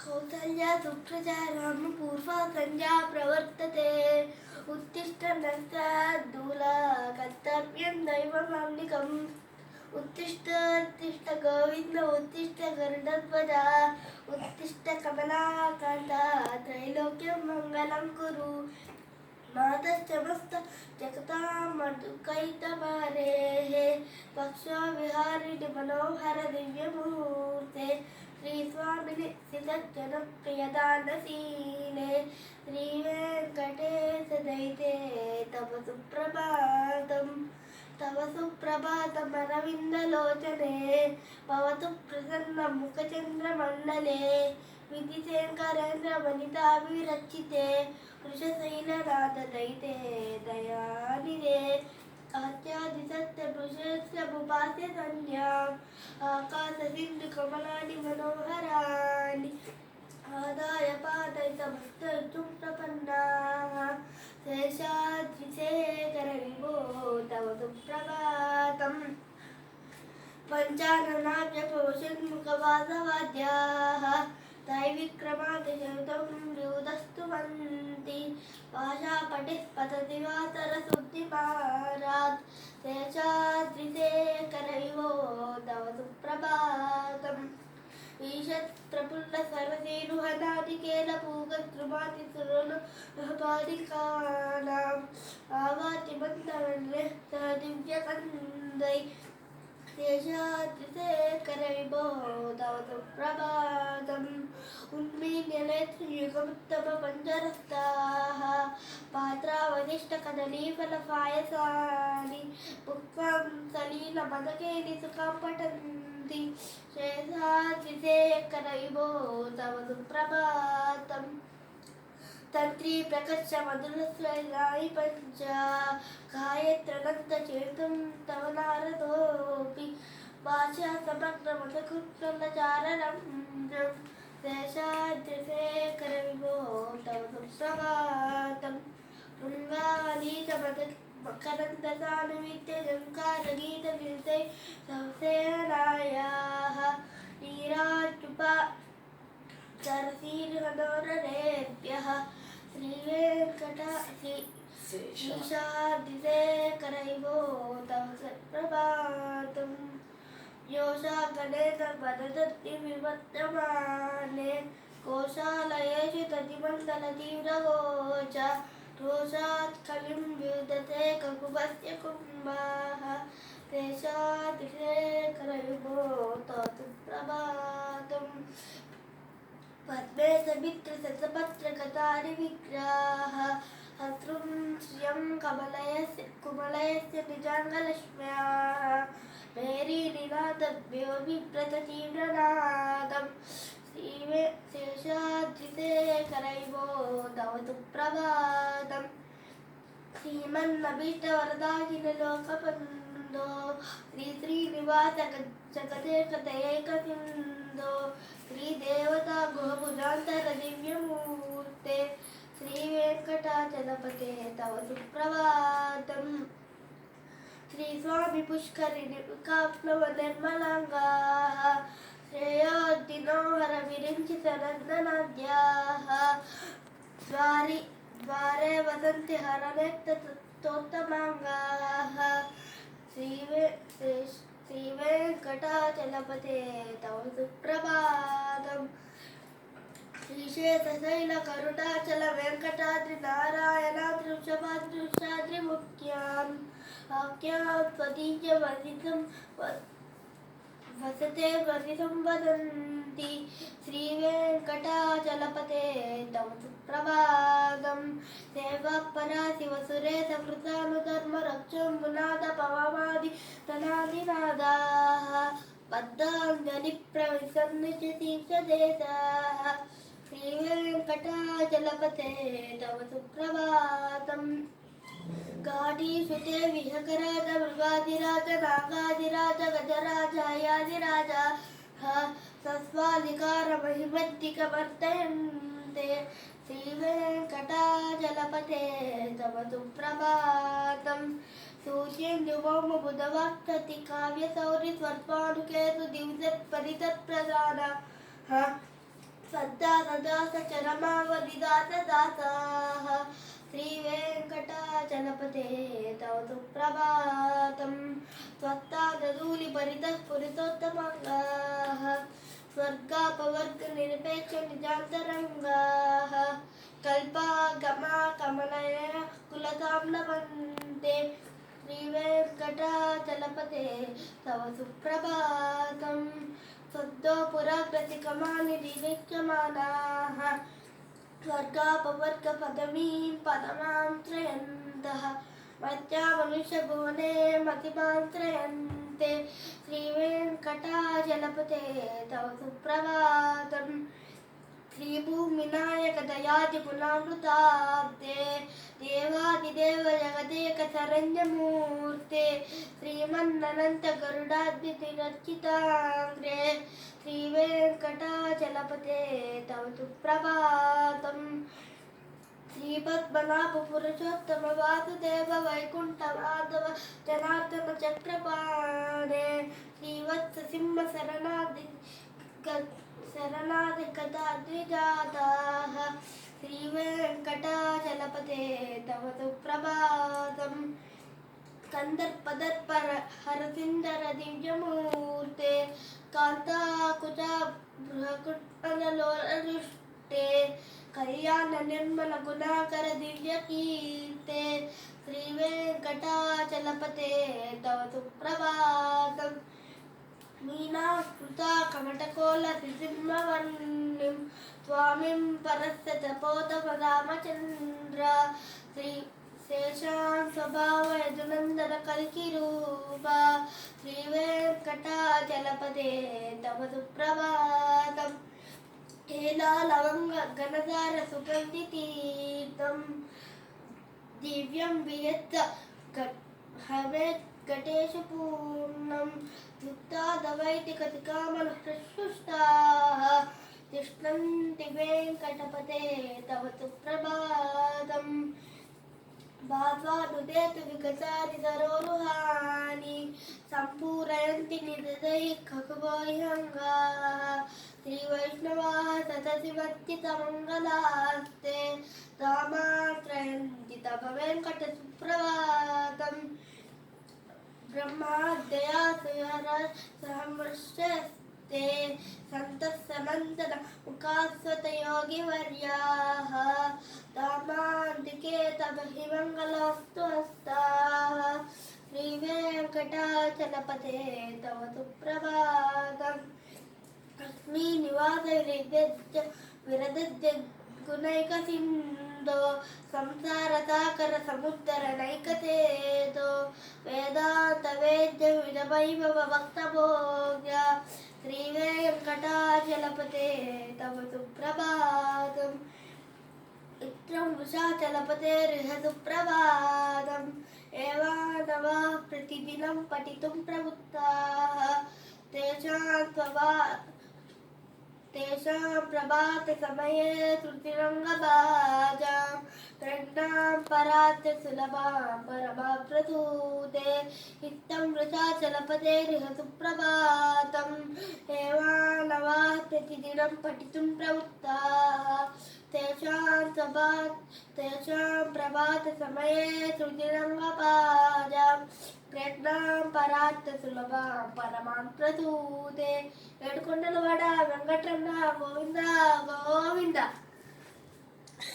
कौसल्या सुप्रजा रामपूर्वा संध्या प्रवर्तते उत्तिष्ठ नरशार्दूला कर्तव्यं दैवमान्निकम् उत्तिष्ठ उत्तिष्ठ गोविन्द उत्तिष्ठ गरुडध्वजा उत्तिष्ठ कमलाकान्ता त्रैलोक्यं मङ्गलं कुरु मातश्चमस्त जगतामधुकैतवारेः पक्षविहारिणि मनोहर दिव्यमूर्ते श्रीस्वामिनि सितज्जनप्रियदानशीले श्रीवेङ्कटेशदयिते तव सुप्रभातमरविन्दलोचने भवतु प्रसन्नमुखचन्द्रमण्डले विधिशङ्करेन्द्रवनिताभिरचिते वृषशैलनाथदयिते दयानिधे आत्यादिसत्यपुरुषस्य भूपास्य संज्ञाम् आकाशसिन्धुकमलानि मनोहराणि आदाय पादयितमस्तुं प्रपन्नाः शेषाद्रिशेखरविभो तव सुप्रभातम् पञ्चाननाभ्यपोषन्मुखवासवाद्याः दैविक्रमादिशतं विउदस्तुवन्ति भाषापटिः पतति वा सरस्वतीमारात् शेषाद्रिशेखरविभो तव सुप्रभातम् ईशत्प्रफुल्लसर्वसेनुहनादिकेलपूगद्रुमातिसुरनुपादिकानाम् आवातिमन्तवन्ने सह दिव्यकन्दै शेषाद्रिशेखरविभो तव सुप्रभातम् उन्मील्यनेत्रयुगमुत्तमपञ्चरस्ताः पात्रावदिष्टकदलीफलपायसानि भुक्त्वा सलीलमदकेनि सुखां पठन्ति शेषाद्रिशेखरविभो तव सुप्रभातम् तन्त्री प्रकर्ष मधुरस्वरायि पञ्च गायत्रनन्तचेतुं तव नारदोऽपि भाषा समग्रमधुकृत्नचारणं शेषाद्रिशेखरविभो तव सुप्रभातम् शृङ्गारीतमकरन्दसानुविद्यजङ्कारगीतविरुद्धै संसेनायाः नीराजुपा सरसीर्हनोररेभ्यः श्रीशाद्रिशेखरविभो तव सुप्रभातम् योषा गणेन वदति विवर्तमाने कोशालयेषु ततिमण्डलतीव्रगोच रोषात् कलिं विदते ककुभस्य कुम्भाः शेषाद्रिशेखरविभो तव सुप्रभातम् पद्मे समित्रशतपत्रकतानि विग्रहाः हस्रुं श्रियं कुमलयस्य निजाङ्गलक्ष्म्याः मेरीनिनादभ्यो बिभ्रततीव्रनादम् शेषाद्रिशेखरविभो तव सुप्रभातम् श्रीमन्नभीष्टवरदाखिललोकबन्धो श्रीनिवास जगदेकतयैकसिन्धो श्रीदेवता गुहभुजान्तर दिव्यमूर्ते श्रीवेङ्कटाचलपते तव सुप्रभातम् श्रीस्वामी पुष्करिणि काप्लव निर्मलाङ्गाः श्रेयोद्दिनोहर विरिञ्चित नन्दनाद्याः द्वारे वसन्ति हरनेक्तोत्तमाङ्गाः श्रीवेङ्कटाचलपते तव सुप्रभातम् श्रीशेषशैलकरुणाचल वेङ्कटाद्रिनारायणाद्रिवृषभाद्रिवृषाद्रिमुख्याम् आख्यां त्वदीयवसितं वसते वसितं वदन्ति श्रीवेङ्कटाचलपते तव सुप्रभातम् सेवापरा शिवसुरेशवृतानुधर्मरक्षोऽम्बुनाद पवमादि तनादिनादाः बद्धाञ्जलिप्रविशन्निशतीर्थदेशाः श्रीवेङ्कटाचलपते तव सुप्रभातम् गाढीसुते विहकराज मृगाधिराज नागाधिराज गजराज सस्वाधिकारमहिमद्दिकवर्तयन्ते श्रीवेङ्कटाचलपते तव सुप्रभातम् सूर्येन्दुभौमबुधवाक्तति काव्यसौरिस्वर्पानुकेतु दिवसत्परितत्प्रधानः సద్దాసదాస చరమావధిదాస దాసాః శ్రీవేంకటాచలపతే తవ సుప్రభాతం త్వత్తాదూలి పరితః పురితోత్తమంగాః స్వర్గాపవర్గ నిరపేక్ష నిజాంతరంగాః కల్పాగమా కమలయ కులతాం నవంతే శ్రీవేంకటాచలపతే తవ సుప్రభాతం సద్దో పురాగ్రతికమాని నిరీక్ష్యమానాః స్వర్గాపవర్గ పదమీం పదమాంశ్రయంతః మత్యా మనుష్యభువనే మతిమాంశ్రయంతే శ్రీవేంకటాచలపతే తవ సుప్రభాతం శ్రీభూమినాయక దయాది గుణామృతాబ్దే దేవాదిదేవ జగదేక శరణ్యమూర్తే శ్రీమన్ననంత గరుడాద్వితిరచితాంగ్రే శ్రీవేంకటాచలపతే తవ సుప్రభాతం శ్రీపద్మనాభ పురుషోత్తమ వాసుదేవ వైకుంఠ మాధవ జనార్దన చక్రపాణే శ్రీవత్స సింహ శరణాది గదాద్విజాతాః శ్రీవేంకటాచలపతే తవ సుప్రభాతం కందర్పదర్పర హరసిందర దివ్యమూర్తే కాంతాకుచ బృహకుట్టనలోరుష్టే కళ్యాణ నిర్మల గుణాకర దివ్య కీర్తే శ్రీవేంకటాచలపతే తవ సుప్రభాతం మీనాకృతా కమటకోల త్రిసింహవన్నిం స్వామిం పరస్య తపోతమ రామచంద్ర శ్రీ శేషాం స్వభావ యదునందన కల్కి రూప శ్రీవేంకటాచలపతే తవ సుప్రభాతం ఏలా లవంగ ఘనసార సుగంధి తీర్థం దివ్యం వియత్త హవేత్ ఘటేషు పూర్ణం యుక్తాదవైతి కతికామను ప్రశుష్టాః తిష్టంతి వెంకటపతే తవ సుప్రభాతం భాద్వానుదేతు వికసారి సరోరుహాని సంపూరయంతి నిదదై ఖగవోహంగాః శ్రీవైష్ణవాః సతసి వర్తితమంగళాస్తే రామాశ్రయంతి తవ వెంకట సుప్రభాతం బ్రహ్మాద్యా సహమర్షస్తే సంతః సనందన ముఖాస్వత యోగివర్యాః దామాంతికే తవ హి మంగళోऽस्तु హస్తాః శ్రీవేంకటాచలపతే తవ సుప్రభాతం లక్ష్మీ నివాస విరదద్య గుణైక సింధో సంసార సాకర సముద్ర నైకతేతో వేదాంత వేద్య విధవైభవ భక్త భోగ్య శ్రీవేంకటాచలపతే తవ సుప్రభాతం ఇత్రం వృషాచలపతే రిహ సుప్రభాతం ఏవానవాః ప్రతిదినం పఠితుం ప్రవృత్తాః తేషాం ప్రభాత సమయే తృతిరంగభాజాం ప్రజ్ఞాం పరాత్య సులభాం పరమప్రసూతే ఇత్తం వృషాచలపతే రిహ సుప్రభాతం ఏవానవాః ప్రతిదినం పఠితుం ప్రవృత్తాః తేషాం ప్రభాత సమయే తృతిరంగభాజాం ప్రజ్ఞాం పరాత్య సులభాం పరమాం ప్రసూతే ఏడుకొండలవాడ వెంకటరమణ గోవింద గో